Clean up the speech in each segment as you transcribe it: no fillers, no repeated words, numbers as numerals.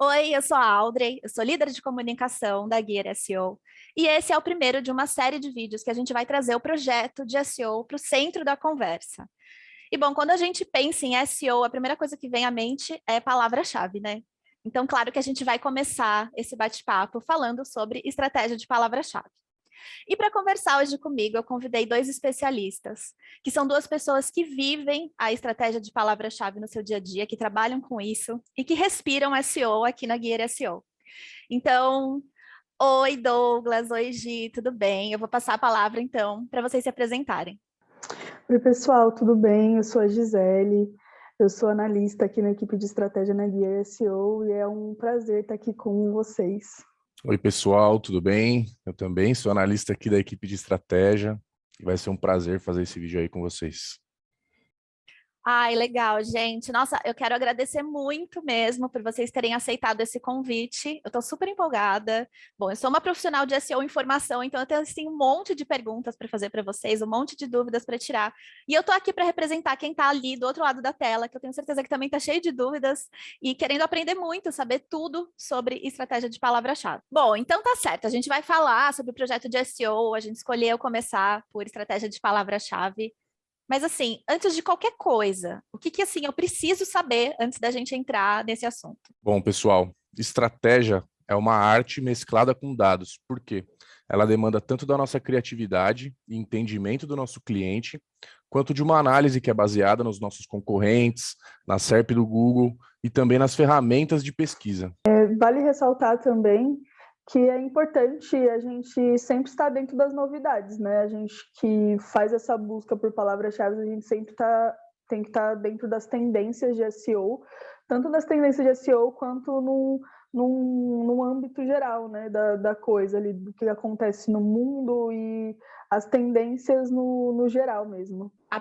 Oi, eu sou a Audrey, eu sou líder de comunicação da Gear SEO e esse é o primeiro de uma série de vídeos que a gente vai trazer o projeto de SEO para o centro da conversa. E bom, quando a gente pensa em SEO, a primeira coisa que vem à mente é palavra-chave, né? Então, claro que a gente vai começar esse bate-papo falando sobre estratégia de palavra-chave. E para conversar hoje comigo, eu convidei dois especialistas, que são duas pessoas que vivem a estratégia de palavra-chave no seu dia a dia, que trabalham com isso e que respiram SEO aqui na Gear SEO. Então, oi Douglas, oi Gi, tudo bem? Eu vou passar a palavra então para vocês se apresentarem. Oi, pessoal, tudo bem? Eu sou a Gisele, eu sou analista aqui na equipe de estratégia na Gear SEO e é um prazer estar aqui com vocês. Oi, pessoal, tudo bem? Eu também sou analista aqui da equipe de estratégia e vai ser um prazer fazer esse vídeo aí com vocês. Ai, legal, gente. Nossa, eu quero agradecer muito mesmo por vocês terem aceitado esse convite. Eu estou super empolgada. Bom, eu sou uma profissional de SEO informação, então eu tenho assim, um monte de perguntas para fazer para vocês, um monte de dúvidas para tirar. E eu estou aqui para representar quem está ali do outro lado da tela, que eu tenho certeza que também está cheio de dúvidas e querendo aprender muito, saber tudo sobre estratégia de palavra-chave. Bom, então tá certo. A gente vai falar sobre o projeto de SEO, a gente escolheu começar por estratégia de palavra-chave. Mas assim, antes de qualquer coisa, o que assim eu preciso saber antes da gente entrar nesse assunto? Bom, pessoal, estratégia é uma arte mesclada com dados. Por quê? Ela demanda tanto da nossa criatividade e entendimento do nosso cliente, quanto de uma análise que é baseada nos nossos concorrentes, na SERP do Google e também nas ferramentas de pesquisa. Vale ressaltar também que é importante a gente sempre estar dentro das novidades, né? A gente que faz essa busca por palavras-chave, a gente sempre tem que estar dentro das tendências de SEO, tanto das tendências de SEO quanto num âmbito geral, né, da coisa ali, do que acontece no mundo e as tendências no geral mesmo. A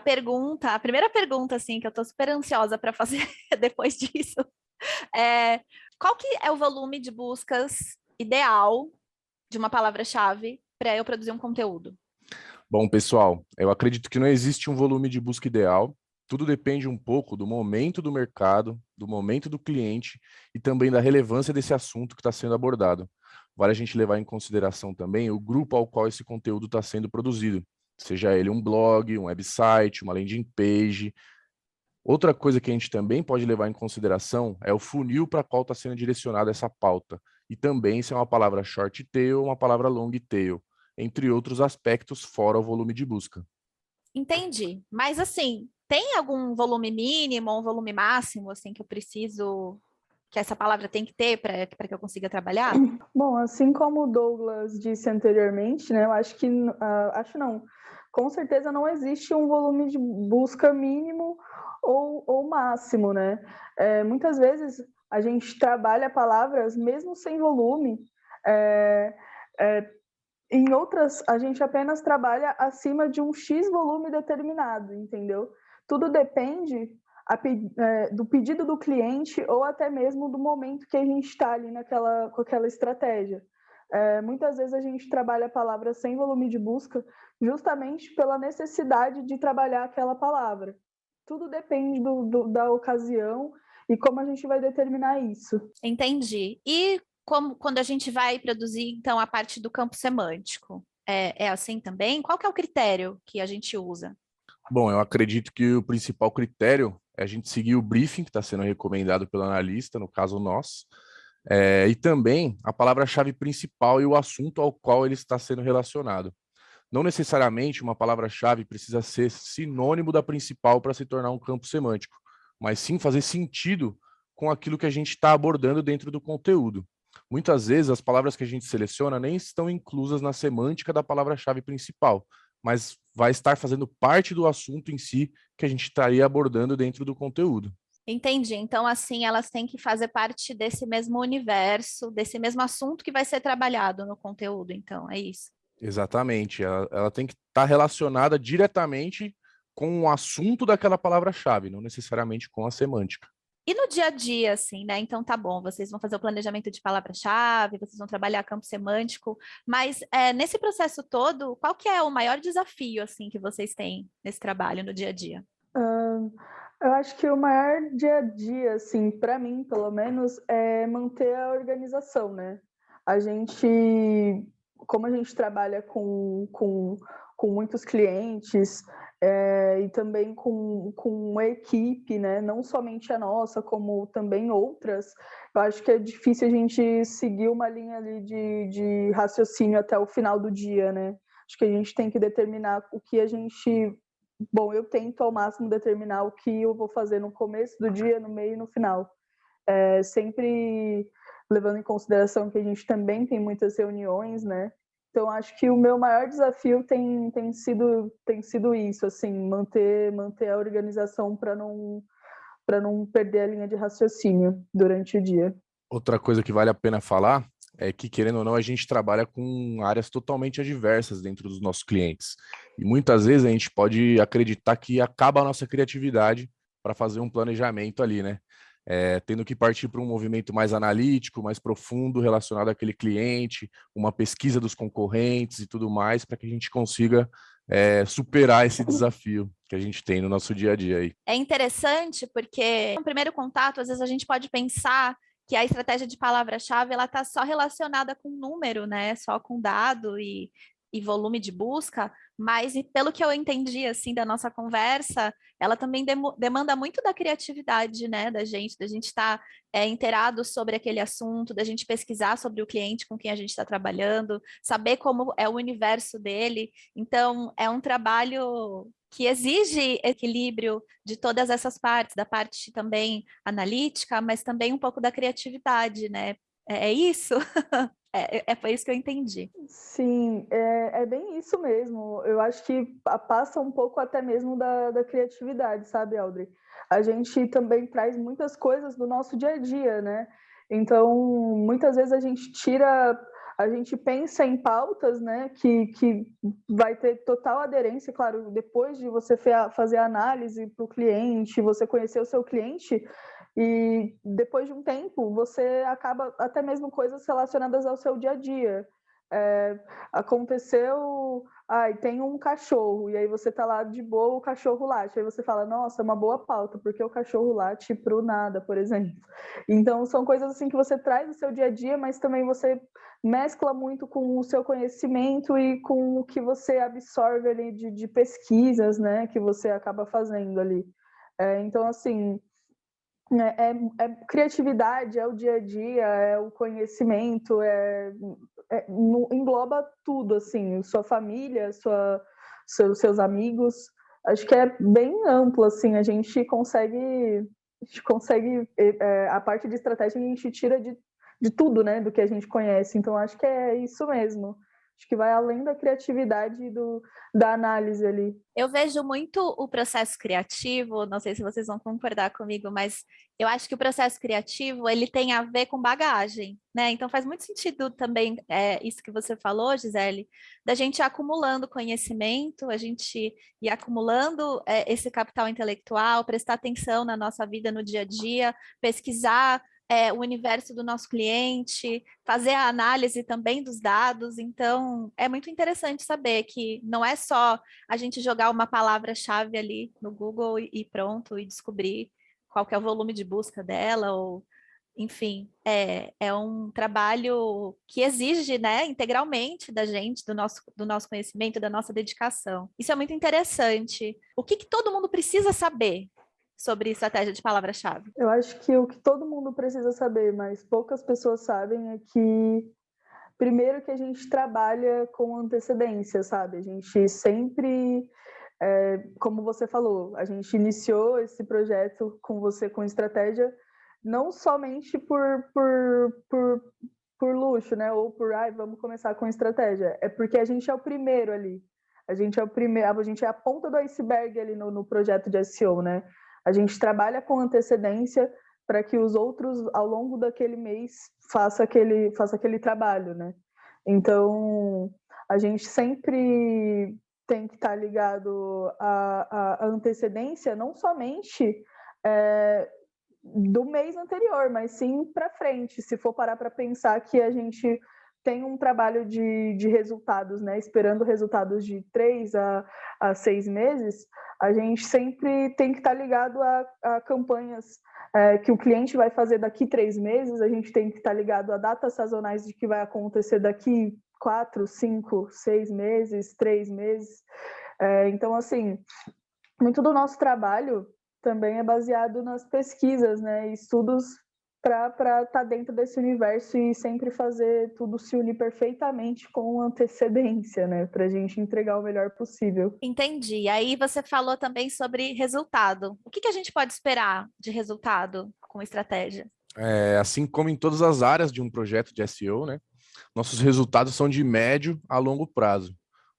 primeira pergunta, assim, que eu tô super ansiosa para fazer depois disso, é qual que é o volume de buscas ideal de uma palavra-chave para eu produzir um conteúdo? Bom, pessoal, eu acredito que não existe um volume de busca ideal. Tudo depende um pouco do momento do mercado, do momento do cliente e também da relevância desse assunto que está sendo abordado. Vale a gente levar em consideração também o grupo ao qual esse conteúdo está sendo produzido, seja ele um blog, um website, uma landing page. Outra coisa que a gente também pode levar em consideração é o funil para qual está sendo direcionada essa pauta, e também se é uma palavra short tail ou uma palavra long tail, entre outros aspectos fora o volume de busca. Entendi. Mas assim, tem algum volume mínimo ou um volume máximo assim que eu preciso, que essa palavra tem que ter para que eu consiga trabalhar? Bom, assim como o Douglas disse anteriormente, né, eu acho que, acho não, com certeza não existe um volume de busca mínimo ou máximo, né? Muitas vezes a gente trabalha palavras mesmo sem volume, é, é, em outras a gente apenas trabalha acima de um X volume determinado, entendeu? Tudo depende do pedido do cliente ou até mesmo do momento que a gente está ali com aquela estratégia. Muitas vezes a gente trabalha palavras sem volume de busca justamente pela necessidade de trabalhar aquela palavra. Tudo depende da ocasião e como a gente vai determinar isso. Entendi. E quando a gente vai produzir, então, a parte do campo semântico, é assim também? Qual que é o critério que a gente usa? Bom, eu acredito que o principal critério é a gente seguir o briefing que está sendo recomendado pelo analista, no caso nós, e também a palavra-chave principal e o assunto ao qual ele está sendo relacionado. Não necessariamente uma palavra-chave precisa ser sinônimo da principal para se tornar um campo semântico, mas sim fazer sentido com aquilo que a gente está abordando dentro do conteúdo. Muitas vezes as palavras que a gente seleciona nem estão inclusas na semântica da palavra-chave principal, mas vai estar fazendo parte do assunto em si que a gente estaria abordando dentro do conteúdo. Entendi. Então, assim, elas têm que fazer parte desse mesmo universo, desse mesmo assunto que vai ser trabalhado no conteúdo, então, é isso. Exatamente, ela tem que estar relacionada diretamente com o assunto daquela palavra-chave, não necessariamente com a semântica. E no dia a dia, assim, né? Então tá bom, vocês vão fazer o planejamento de palavra-chave, vocês vão trabalhar campo semântico, mas nesse processo todo, qual que é o maior desafio, assim, que vocês têm nesse trabalho no dia a dia? Eu acho que o maior dia a dia, assim, para mim, pelo menos, é manter a organização, né? A gente, como a gente trabalha com muitos clientes e também com uma equipe, né? Não somente a nossa, como também outras, eu acho que é difícil a gente seguir uma linha ali de raciocínio até o final do dia, né? Acho que a gente tem que determinar o que a gente... Bom, eu tento ao máximo determinar o que eu vou fazer no começo do dia, no meio e no final. Sempre levando em consideração que a gente também tem muitas reuniões, né? Então, acho que o meu maior desafio tem sido isso, assim, manter a organização para não perder a linha de raciocínio durante o dia. Outra coisa que vale a pena falar é que, querendo ou não, a gente trabalha com áreas totalmente adversas dentro dos nossos clientes. E muitas vezes a gente pode acreditar que acaba a nossa criatividade para fazer um planejamento ali, né? Tendo que partir para um movimento mais analítico, mais profundo, relacionado àquele cliente, uma pesquisa dos concorrentes e tudo mais, para que a gente consiga superar esse desafio que a gente tem no nosso dia a dia aí. É interessante porque no primeiro contato, às vezes a gente pode pensar que a estratégia de palavra-chave ela está só relacionada com número, né? Só com dado e volume de busca, mas pelo que eu entendi assim da nossa conversa, ela também demanda muito da criatividade, né? Da gente estar inteirado sobre aquele assunto, da gente pesquisar sobre o cliente com quem a gente está trabalhando, saber como é o universo dele. Então, é um trabalho que exige equilíbrio de todas essas partes, da parte também analítica, mas também um pouco da criatividade, né? É isso? Foi isso que eu entendi. Sim, é bem isso mesmo. Eu acho que passa um pouco até mesmo da criatividade, sabe, Audrey? A gente também traz muitas coisas do nosso dia a dia, né? Então, muitas vezes a gente pensa em pautas, né, que vai ter total aderência, claro, depois de você fazer a análise para o cliente, você conhecer o seu cliente, e depois de um tempo, você acaba até mesmo coisas relacionadas ao seu dia a dia. Aconteceu, tem um cachorro, e aí você tá lá de boa, o cachorro late. Aí você fala, nossa, é uma boa pauta, porque o cachorro late pro nada, por exemplo. Então, são coisas assim que você traz do seu dia a dia, mas também você mescla muito com o seu conhecimento e com o que você absorve ali de pesquisas, né, que você acaba fazendo ali. Então, assim, criatividade, é o dia a dia, é o conhecimento, engloba tudo, assim, sua família, seus amigos. Acho que é bem amplo, assim, a gente consegue a parte de estratégia a gente tira de tudo, né, do que a gente conhece. Então, acho que é isso mesmo. Acho que vai além da criatividade e da análise ali. Eu vejo muito o processo criativo, não sei se vocês vão concordar comigo, mas eu acho que o processo criativo ele tem a ver com bagagem, né? Então faz muito sentido também isso que você falou, Gisele, da gente ir acumulando conhecimento, a gente ir acumulando esse capital intelectual, prestar atenção na nossa vida no dia a dia, pesquisar o universo do nosso cliente, fazer a análise também dos dados. Então, é muito interessante saber que não é só a gente jogar uma palavra-chave ali no Google e pronto, e descobrir qual que é o volume de busca dela, ou enfim, é um trabalho que exige, né, integralmente da gente, do nosso conhecimento, da nossa dedicação. Isso é muito interessante. O que todo mundo precisa saber sobre estratégia de palavra-chave? Eu acho que o que todo mundo precisa saber, mas poucas pessoas sabem, é que primeiro que a gente trabalha com antecedência, sabe? A gente sempre, como você falou, a gente iniciou esse projeto com você com estratégia, não somente por luxo, né? Ou vamos começar com estratégia. É porque a gente é o primeiro ali. A gente é o primeiro, a gente é a ponta do iceberg ali no projeto de SEO, né? A gente trabalha com antecedência para que os outros, ao longo daquele mês, faça aquele trabalho, né? Então, a gente sempre tem que estar ligado à antecedência, não somente do mês anterior, mas sim para frente. Se for parar para pensar que a gente tem um trabalho de resultados, né? Esperando resultados de 3 a 6 meses, a gente sempre tem que estar ligado a campanhas que o cliente vai fazer daqui 3 meses, a gente tem que estar ligado a datas sazonais de que vai acontecer daqui 4, 5, 6 meses, 3 meses. Então, assim, muito do nosso trabalho também é baseado nas pesquisas, né? Estudos para estar dentro desse universo e sempre fazer tudo se unir perfeitamente com antecedência, né? Para a gente entregar o melhor possível. Entendi. Aí você falou também sobre resultado. O que a gente pode esperar de resultado com estratégia? Assim como em todas as áreas de um projeto de SEO, né? Nossos resultados são de médio a longo prazo.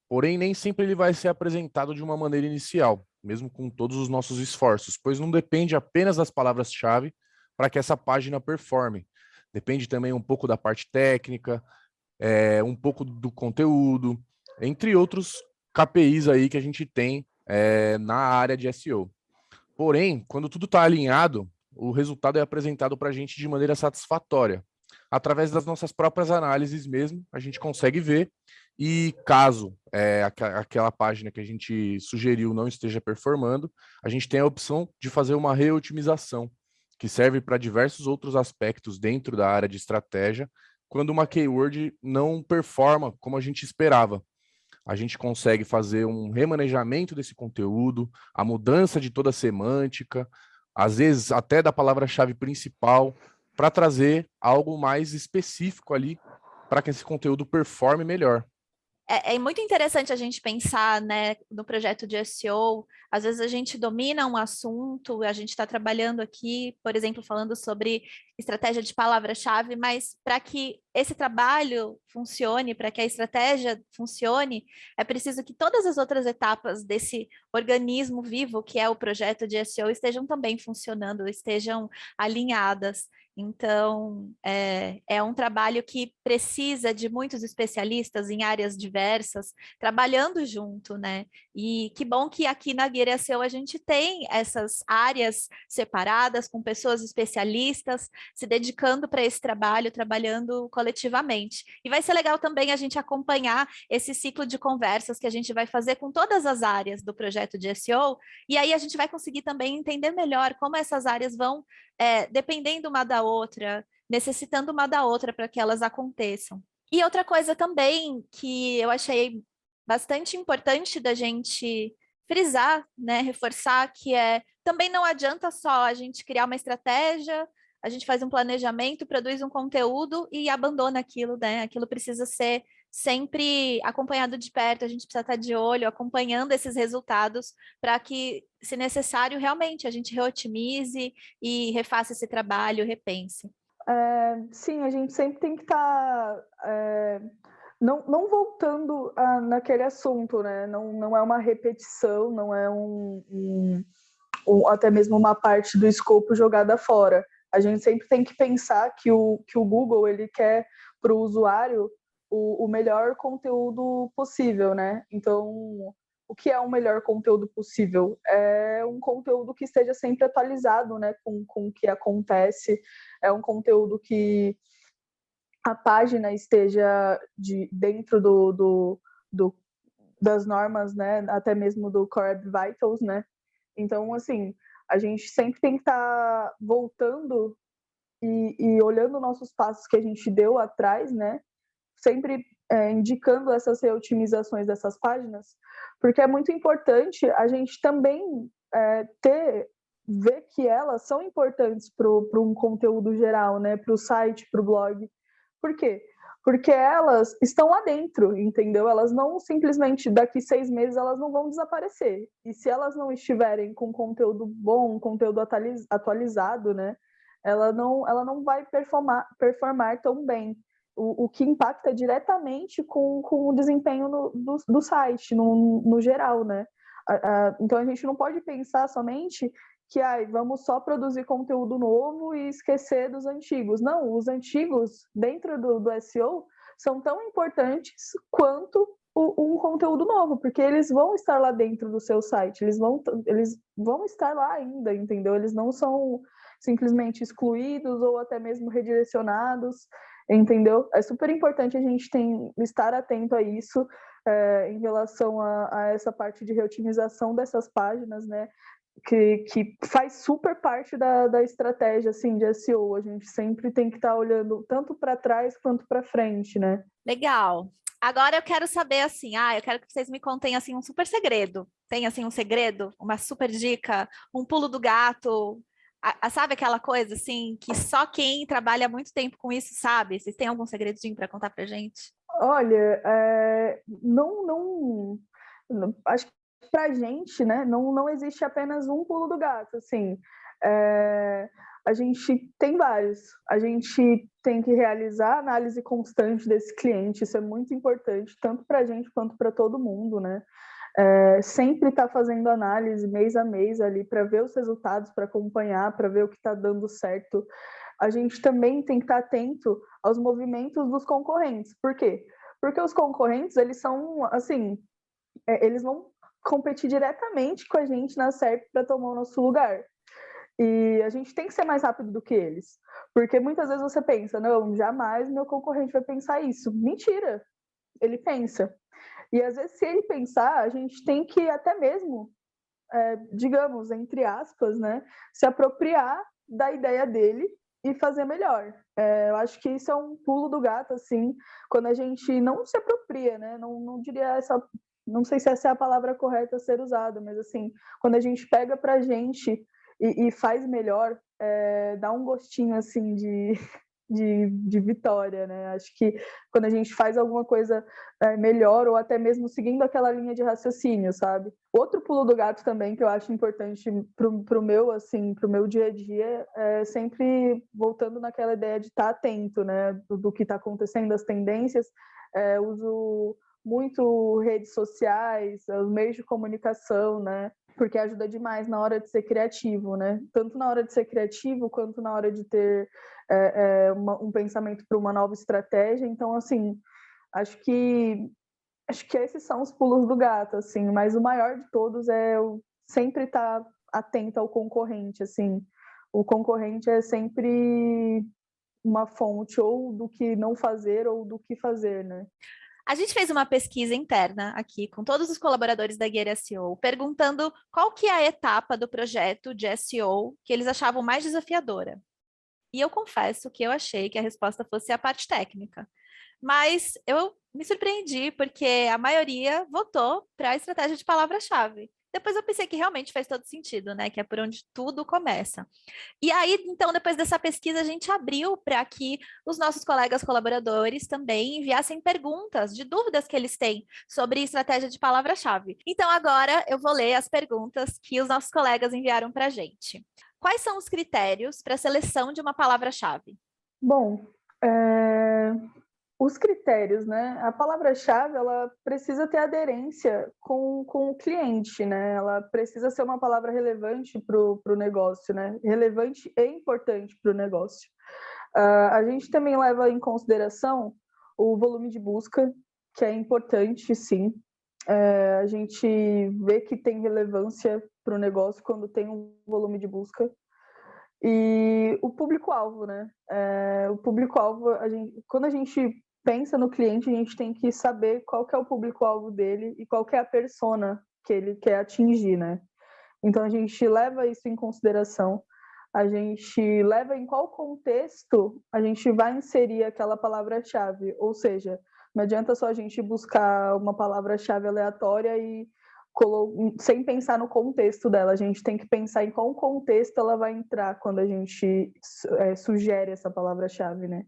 Porém, nem sempre ele vai ser apresentado de uma maneira inicial, mesmo com todos os nossos esforços, pois não depende apenas das palavras-chave para que essa página performe. Depende também um pouco da parte técnica, um pouco do conteúdo, entre outros KPIs aí que a gente tem na área de SEO. Porém, quando tudo está alinhado, o resultado é apresentado para a gente de maneira satisfatória. Através das nossas próprias análises mesmo, a gente consegue ver, e caso aquela página que a gente sugeriu não esteja performando, a gente tem a opção de fazer uma reotimização, que serve para diversos outros aspectos dentro da área de estratégia, quando uma keyword não performa como a gente esperava. A gente consegue fazer um remanejamento desse conteúdo, a mudança de toda a semântica, às vezes até da palavra-chave principal, para trazer algo mais específico ali para que esse conteúdo performe melhor. É muito interessante a gente pensar, né, no projeto de SEO. Às vezes a gente domina um assunto, a gente está trabalhando aqui, por exemplo, falando sobre estratégia de palavra-chave, mas para que esse trabalho funcione, para que a estratégia funcione, é preciso que todas as outras etapas desse organismo vivo, que é o projeto de SEO, estejam também funcionando, estejam alinhadas. Então, é um trabalho que precisa de muitos especialistas em áreas diversas, trabalhando junto, né? E que bom que aqui na Guia SEO a gente tem essas áreas separadas, com pessoas especialistas, se dedicando para esse trabalho, trabalhando coletivamente. E vai ser legal também a gente acompanhar esse ciclo de conversas que a gente vai fazer com todas as áreas do projeto de SEO, e aí a gente vai conseguir também entender melhor como essas áreas vão dependendo uma da outra, necessitando uma da outra para que elas aconteçam. E outra coisa também que eu achei bastante importante da gente frisar, né, reforçar, que também não adianta só a gente criar uma estratégia, a gente faz um planejamento, produz um conteúdo e abandona aquilo, né? Aquilo precisa ser sempre acompanhado de perto, a gente precisa estar de olho, acompanhando esses resultados para que, se necessário, realmente a gente reotimize e refaça esse trabalho, repense. Sim, a gente sempre tem que estar não voltando naquele assunto, né? Não é uma repetição, não é até mesmo uma parte do escopo jogada fora. A gente sempre tem que pensar que o Google ele quer para o usuário o melhor conteúdo possível, né? Então, o que é o melhor conteúdo possível? É um conteúdo que esteja sempre atualizado, né, com o que acontece. É um conteúdo que a página esteja dentro das normas, né, até mesmo do Core Vitals, né? Então, assim, a gente sempre tem que estar voltando e olhando nossos passos que a gente deu atrás, né? Sempre indicando essas reotimizações dessas páginas, porque é muito importante a gente também ver que elas são importantes para um conteúdo geral, né? Para o site, para o blog. Por quê? Porque elas estão lá dentro, entendeu? Elas não simplesmente, daqui 6 meses, elas não vão desaparecer. E se elas não estiverem com conteúdo bom, conteúdo atualizado, né? Ela não vai performar tão bem. O que impacta diretamente com o desempenho do site, no geral, né? Então, a gente não pode pensar somente que vamos só produzir conteúdo novo e esquecer dos antigos. Não, os antigos, dentro do SEO, são tão importantes quanto um conteúdo novo, porque eles vão estar lá dentro do seu site, eles vão estar lá ainda, entendeu? Eles não são simplesmente excluídos ou até mesmo redirecionados. entendeu? É super importante a gente estar atento a isso, em relação a essa parte de reotimização dessas páginas, né? Que faz super parte da estratégia assim, de SEO. A gente sempre tem que estar olhando tanto para trás quanto para frente, né? Legal. Agora eu quero saber assim, eu quero que vocês me contem assim um super segredo. Tem assim um segredo, uma super dica, um pulo do gato, sabe aquela coisa assim que só quem trabalha muito tempo com isso sabe? Vocês têm algum segredinho para contar pra gente? Olha, acho que pra gente, né, não existe apenas um pulo do gato, assim. A gente tem vários. A gente tem que realizar análise constante desse cliente, isso é muito importante, tanto para a gente quanto para todo mundo, né? Sempre estar fazendo análise mês a mês ali para ver os resultados, para acompanhar, para ver o que está dando certo. A gente também tem que estar atento aos movimentos dos concorrentes. Por quê? Porque os concorrentes, eles são, assim, eles vão competir diretamente com a gente na SERP para tomar o nosso lugar. E a gente tem que ser mais rápido do que eles. Porque muitas vezes você pensa, não, jamais meu concorrente vai pensar isso. Mentira! Ele pensa. E às vezes, se ele pensar, a gente tem que até mesmo, digamos, entre aspas, né, se apropriar da ideia dele e fazer melhor. Eu acho que isso é um pulo do gato, assim, quando a gente não se apropria, né? Não diria essa. Não sei se essa é a palavra correta a ser usada, mas assim, quando a gente pega pra gente e faz melhor, dá um gostinho assim de vitória, né? Acho que quando a gente faz alguma coisa melhor ou até mesmo seguindo aquela linha de raciocínio, sabe? Outro pulo do gato também que eu acho importante pro meu dia a dia é sempre voltando naquela ideia de estar atento, né? Do que está acontecendo, as tendências. Uso muito redes sociais, os meios de comunicação, né? Porque ajuda demais na hora de ser criativo, né? Tanto na hora de ser criativo quanto na hora de ter um pensamento para uma nova estratégia. Então, assim, acho que esses são os pulos do gato, assim. Mas o maior de todos é eu sempre estar atento ao concorrente, assim. O concorrente é sempre uma fonte ou do que não fazer ou do que fazer, né? A gente fez uma pesquisa interna aqui com todos os colaboradores da Guia SEO, perguntando qual que é a etapa do projeto de SEO que eles achavam mais desafiadora. E eu confesso que eu achei que a resposta fosse a parte técnica. Mas eu me surpreendi porque a maioria votou para a estratégia de palavra-chave. Depois eu pensei que realmente faz todo sentido, né? Que é por onde tudo começa. E aí, então, depois dessa pesquisa, a gente abriu para que os nossos colegas colaboradores também enviassem perguntas de dúvidas que eles têm sobre estratégia de palavra-chave. Então, agora eu vou ler as perguntas que os nossos colegas enviaram para a gente. Quais são os critérios para a seleção de uma palavra-chave? Bom, os critérios, né? A palavra-chave, ela precisa ter aderência com o cliente, né? Ela precisa ser uma palavra relevante para o negócio, né? Relevante e importante para o negócio. A gente também leva em consideração o volume de busca, que é importante, sim. A gente vê que tem relevância para o negócio quando tem um volume de busca. E o público-alvo, né? O público-alvo, quando a gente pensa no cliente, a gente tem que saber qual que é o público-alvo dele e qual que é a persona que ele quer atingir, né? Então, a gente leva isso em consideração. A gente leva em qual contexto a gente vai inserir aquela palavra-chave. Ou seja, não adianta só a gente buscar uma palavra-chave aleatória e sem pensar no contexto dela. A gente tem que pensar em qual contexto ela vai entrar quando a gente sugere essa palavra-chave, né?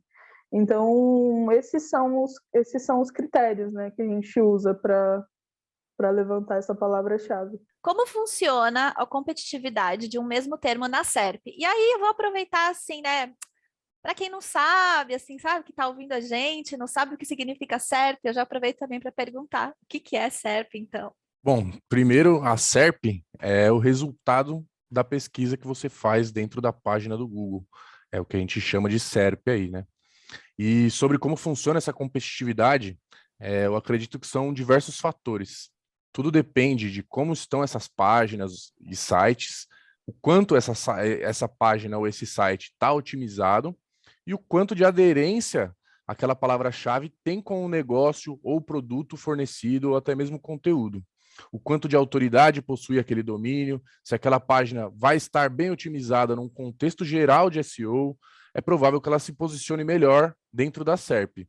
Então, esses são os critérios, né, que a gente usa para levantar essa palavra-chave. Como funciona a competitividade de um mesmo termo na SERP? E aí eu vou aproveitar assim, né? Para quem não sabe, assim, sabe que está ouvindo a gente, não sabe o que significa SERP, eu já aproveito também para perguntar o que é SERP, então. Bom, primeiro, a SERP é o resultado da pesquisa que você faz dentro da página do Google. É o que a gente chama de SERP aí, né? E sobre como funciona essa competitividade, eu acredito que são diversos fatores. Tudo depende de como estão essas páginas e sites, o quanto essa página ou esse site está otimizado e o quanto de aderência aquela palavra-chave tem com o negócio ou produto fornecido ou até mesmo conteúdo. O quanto de autoridade possui aquele domínio, se aquela página vai estar bem otimizada num contexto geral de SEO, é provável que ela se posicione melhor dentro da SERP.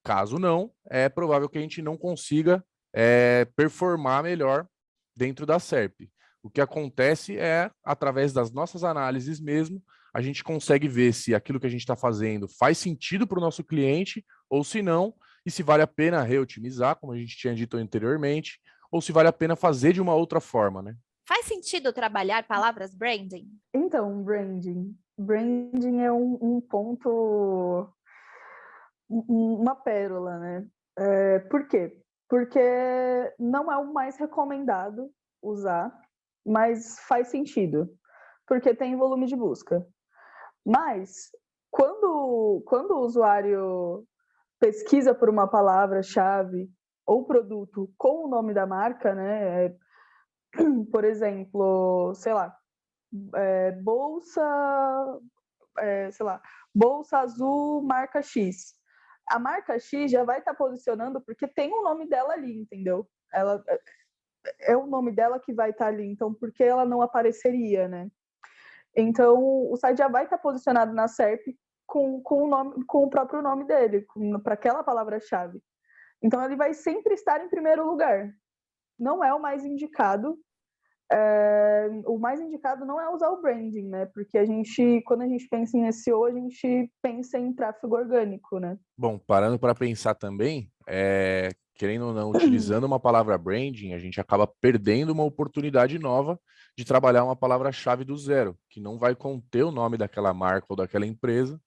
Caso não, é provável que a gente não consiga performar melhor dentro da SERP. O que acontece é, através das nossas análises mesmo, a gente consegue ver se aquilo que a gente está fazendo faz sentido para o nosso cliente ou se não, e se vale a pena reotimizar, como a gente tinha dito anteriormente, ou se vale a pena fazer de uma outra forma, né? Faz sentido trabalhar palavras branding? Então, branding. Branding é um ponto, uma pérola, né? Por quê? Porque não é o mais recomendado usar, mas faz sentido, porque tem volume de busca. Mas, quando o usuário pesquisa por uma palavra-chave ou produto com o nome da marca, né? Por exemplo, sei lá, bolsa, sei lá, bolsa azul marca X. A marca X já vai estar posicionando porque tem o nome dela ali, entendeu? Ela é o nome dela que vai estar ali, então por que ela não apareceria, né? Então o site já vai estar posicionado na SERP com o próprio nome dele, para aquela palavra-chave. Então ele vai sempre estar em primeiro lugar. Não é o mais indicado. O mais indicado não é usar o branding, né? Porque quando a gente pensa em SEO, a gente pensa em tráfego orgânico, né? Bom, parando para pensar também, querendo ou não, utilizando uma palavra branding, a gente acaba perdendo uma oportunidade nova de trabalhar uma palavra-chave do zero, que não vai conter o nome daquela marca ou daquela empresa.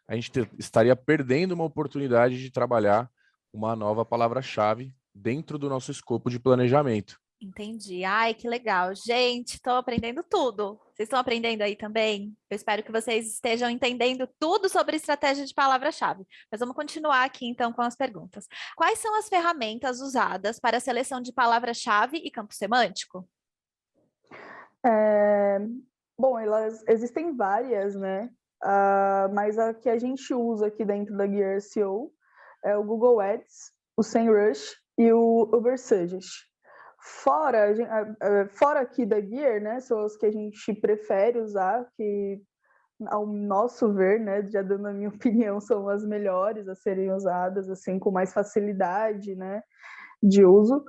A gente estaria perdendo uma oportunidade de trabalhar uma nova palavra-chave dentro do nosso escopo de planejamento. Entendi. Ai, que legal. Gente, estou aprendendo tudo. Vocês estão aprendendo aí também? Eu espero que vocês estejam entendendo tudo sobre estratégia de palavra-chave. Mas vamos continuar aqui, então, com as perguntas. Quais são as ferramentas usadas para a seleção de palavra-chave e campo semântico? Bom, elas existem várias, né? Mas a que a gente usa aqui dentro da Gear SEO é o Google Ads, o SEMrush e o Ubersuggest. Fora aqui da Gear, né, são as que a gente prefere usar, que ao nosso ver, né, já dando a minha opinião, são as melhores a serem usadas, assim, com mais facilidade, né, de uso.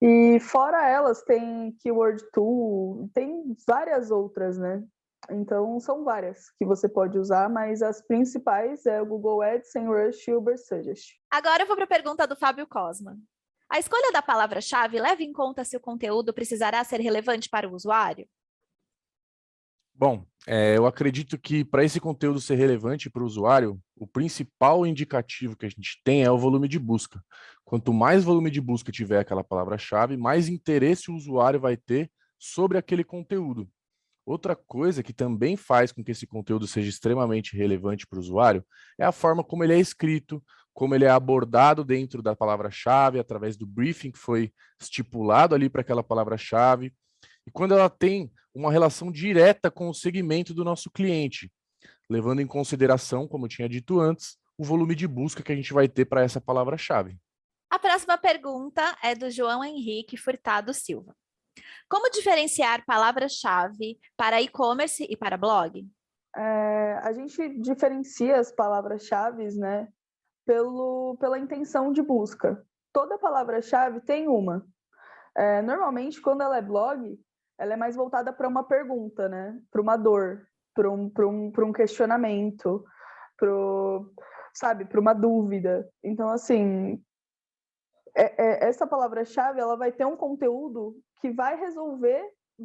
E fora elas, tem Keyword Tool, tem várias outras, né? Então, são várias que você pode usar, mas as principais é o Google Ads, SEMrush e Ubersuggest. Agora eu vou para a pergunta do Fábio Cosma. A escolha da palavra-chave leva em conta se o conteúdo precisará ser relevante para o usuário? Bom, eu acredito que para esse conteúdo ser relevante para o usuário, o principal indicativo que a gente tem é o volume de busca. Quanto mais volume de busca tiver aquela palavra-chave, mais interesse o usuário vai ter sobre aquele conteúdo. Outra coisa que também faz com que esse conteúdo seja extremamente relevante para o usuário é a forma como ele é escrito, como ele é abordado dentro da palavra-chave, através do briefing que foi estipulado ali para aquela palavra-chave, e quando ela tem uma relação direta com o segmento do nosso cliente, levando em consideração, como eu tinha dito antes, o volume de busca que a gente vai ter para essa palavra-chave. A próxima pergunta é do João Henrique Furtado Silva. Como diferenciar palavra-chave para e-commerce e para blog? A gente diferencia as palavras-chave, né, pela intenção de busca. Toda palavra-chave tem uma. Normalmente, quando ela é blog, ela é mais voltada para uma pergunta, né? Para uma dor, para um questionamento, para uma dúvida. Então, assim, essa palavra-chave ela vai ter um conteúdo que vai resolver,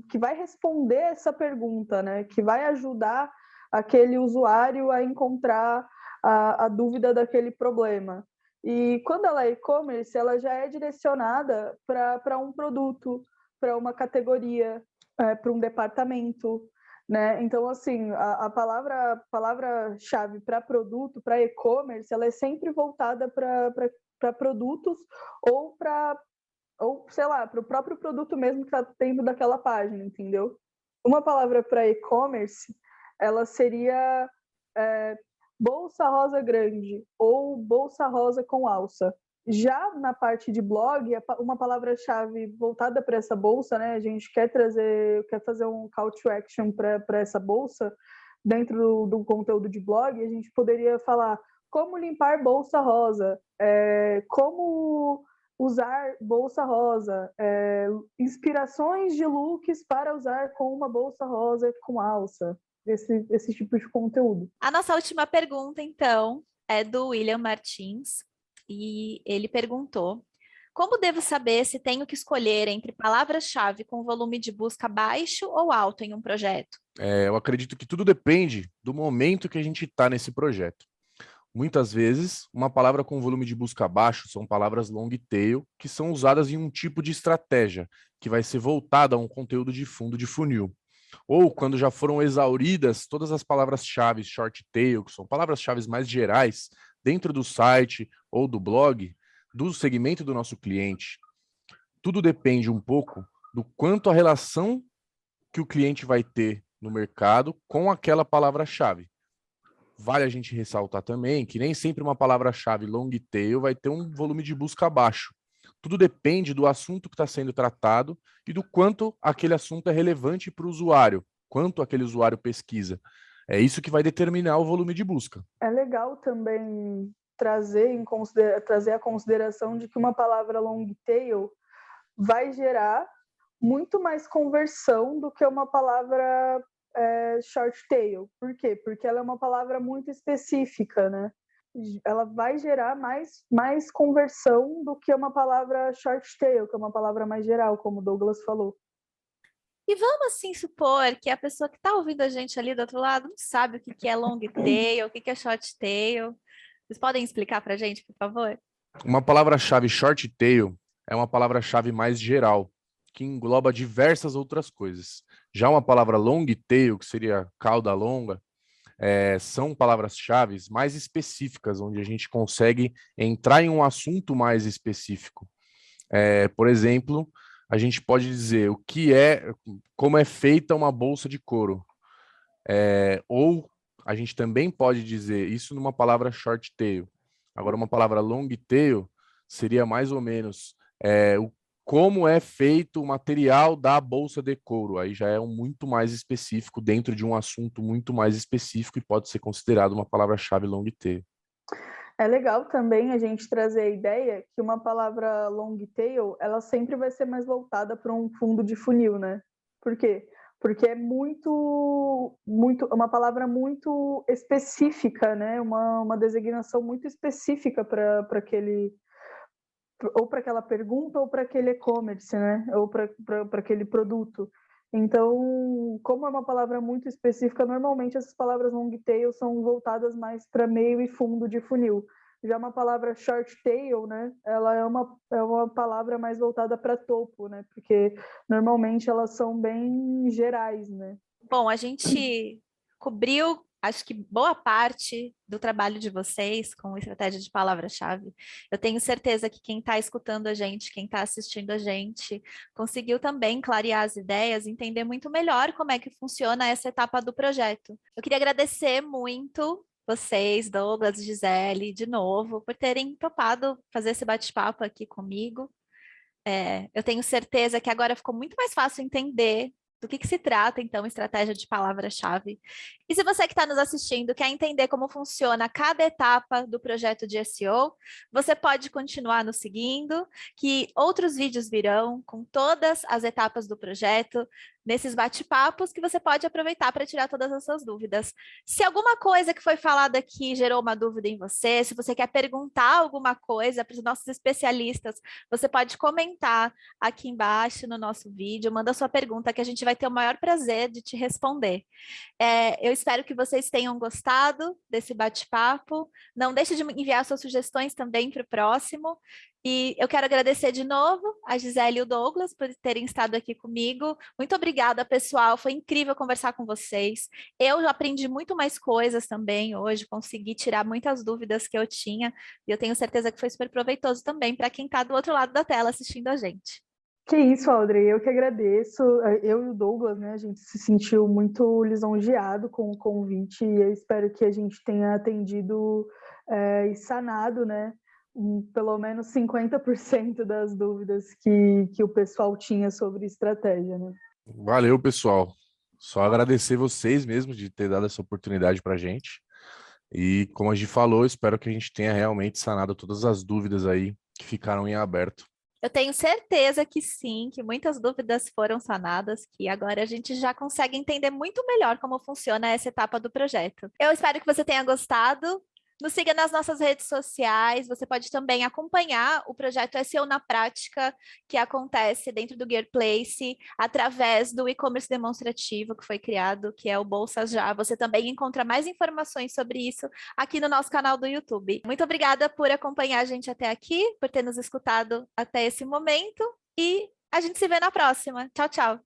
que vai responder essa pergunta, né? Que vai ajudar aquele usuário a encontrar a dúvida daquele problema. E quando ela é e-commerce, ela já é direcionada para um produto, para uma categoria, para um departamento, né? Então, assim, a palavra-chave para produto, para e-commerce, ela é sempre voltada para produtos ou sei lá, para o próprio produto mesmo que está dentro daquela página, entendeu? Uma palavra para e-commerce, ela seria bolsa rosa grande ou bolsa rosa com alça. Já na parte de blog, uma palavra-chave voltada para essa bolsa, né? A gente quer fazer um call to action para essa bolsa dentro do conteúdo de blog. A gente poderia falar como limpar bolsa rosa, como usar bolsa rosa, inspirações de looks para usar com uma bolsa rosa com alça, esse tipo de conteúdo. A nossa última pergunta, então, é do William Martins, e ele perguntou: como devo saber se tenho que escolher entre palavras-chave com volume de busca baixo ou alto em um projeto? Eu acredito que tudo depende do momento que a gente está nesse projeto. Muitas vezes, uma palavra com volume de busca baixo são palavras long tail, que são usadas em um tipo de estratégia, que vai ser voltada a um conteúdo de fundo de funil. Ou quando já foram exauridas todas as palavras-chave short tail, que são palavras-chave mais gerais, dentro do site ou do blog, do segmento do nosso cliente. Tudo depende um pouco do quanto a relação que o cliente vai ter no mercado com aquela palavra-chave. Vale a gente ressaltar também que nem sempre uma palavra-chave long tail vai ter um volume de busca baixo. Tudo depende do assunto que está sendo tratado e do quanto aquele assunto é relevante para o usuário, quanto aquele usuário pesquisa. É isso que vai determinar o volume de busca. É legal também trazer a consideração de que uma palavra long tail vai gerar muito mais conversão do que uma palavra short tail. Por quê? Porque ela é uma palavra muito específica, né? Ela vai gerar mais conversão do que uma palavra short tail, que é uma palavra mais geral, como o Douglas falou. E vamos assim supor que a pessoa que está ouvindo a gente ali do outro lado não sabe o que é long tail, o que é short tail. Vocês podem explicar para a gente, por favor? Uma palavra-chave short tail é uma palavra-chave mais geral, que engloba diversas outras coisas. Já uma palavra long tail, que seria cauda longa, são palavras-chave mais específicas, onde a gente consegue entrar em um assunto mais específico. Por exemplo, a gente pode dizer como é feita uma bolsa de couro. Ou a gente também pode dizer isso numa palavra short tail. Agora, uma palavra long tail seria mais ou menos como é feito o material da bolsa de couro. Aí já é muito mais específico, dentro de um assunto muito mais específico, e pode ser considerado uma palavra-chave long tail. É legal também a gente trazer a ideia que uma palavra long tail, ela sempre vai ser mais voltada para um fundo de funil, né? Por quê? Porque é uma palavra muito específica, né? Uma designação muito específica para aquele, ou para aquela pergunta, ou para aquele e-commerce, né? Ou para aquele produto. Então, como é uma palavra muito específica, normalmente essas palavras long tail são voltadas mais para meio e fundo de funil. Já uma palavra short tail, né? Ela é uma palavra mais voltada para topo, né? Porque normalmente elas são bem gerais, né? Bom, a gente cobriu, acho que boa parte do trabalho de vocês com estratégia de palavra-chave. Eu tenho certeza que quem está escutando a gente, quem está assistindo a gente, conseguiu também clarear as ideias, entender muito melhor como é que funciona essa etapa do projeto. Eu queria agradecer muito vocês, Douglas, Gisele, de novo, por terem topado fazer esse bate-papo aqui comigo. Eu tenho certeza que agora ficou muito mais fácil entender do que se trata, então, estratégia de palavra-chave. E se você que está nos assistindo quer entender como funciona cada etapa do projeto de SEO, você pode continuar nos seguindo, que outros vídeos virão com todas as etapas do projeto, nesses bate-papos que você pode aproveitar para tirar todas as suas dúvidas. Se alguma coisa que foi falada aqui gerou uma dúvida em você, se você quer perguntar alguma coisa para os nossos especialistas, você pode comentar aqui embaixo no nosso vídeo, manda sua pergunta que a gente vai ter o maior prazer de te responder. Eu espero que vocês tenham gostado desse bate-papo. Não deixe de enviar suas sugestões também para o próximo. E eu quero agradecer de novo a Gisele e o Douglas por terem estado aqui comigo. Muito obrigada, pessoal. Foi incrível conversar com vocês. Eu já aprendi muito mais coisas também hoje, consegui tirar muitas dúvidas que eu tinha. E eu tenho certeza que foi super proveitoso também para quem está do outro lado da tela assistindo a gente. Que isso, Audrey, eu que agradeço. Eu e o Douglas, né, a gente se sentiu muito lisonjeado com o convite e eu espero que a gente tenha atendido e sanado, né, pelo menos 50% das dúvidas que o pessoal tinha sobre estratégia, né? Valeu, pessoal. Só agradecer vocês mesmo de ter dado essa oportunidade para a gente. E como a gente falou, espero que a gente tenha realmente sanado todas as dúvidas aí que ficaram em aberto. Eu tenho certeza que sim, que muitas dúvidas foram sanadas, que agora a gente já consegue entender muito melhor como funciona essa etapa do projeto. Eu espero que você tenha gostado. Nos siga nas nossas redes sociais. Você pode também acompanhar o projeto SEO na prática, que acontece dentro do Gearplace, através do e-commerce demonstrativo que foi criado, que é o Bolsa Já. Você também encontra mais informações sobre isso aqui no nosso canal do YouTube. Muito obrigada por acompanhar a gente até aqui, por ter nos escutado até esse momento, e a gente se vê na próxima. Tchau, tchau!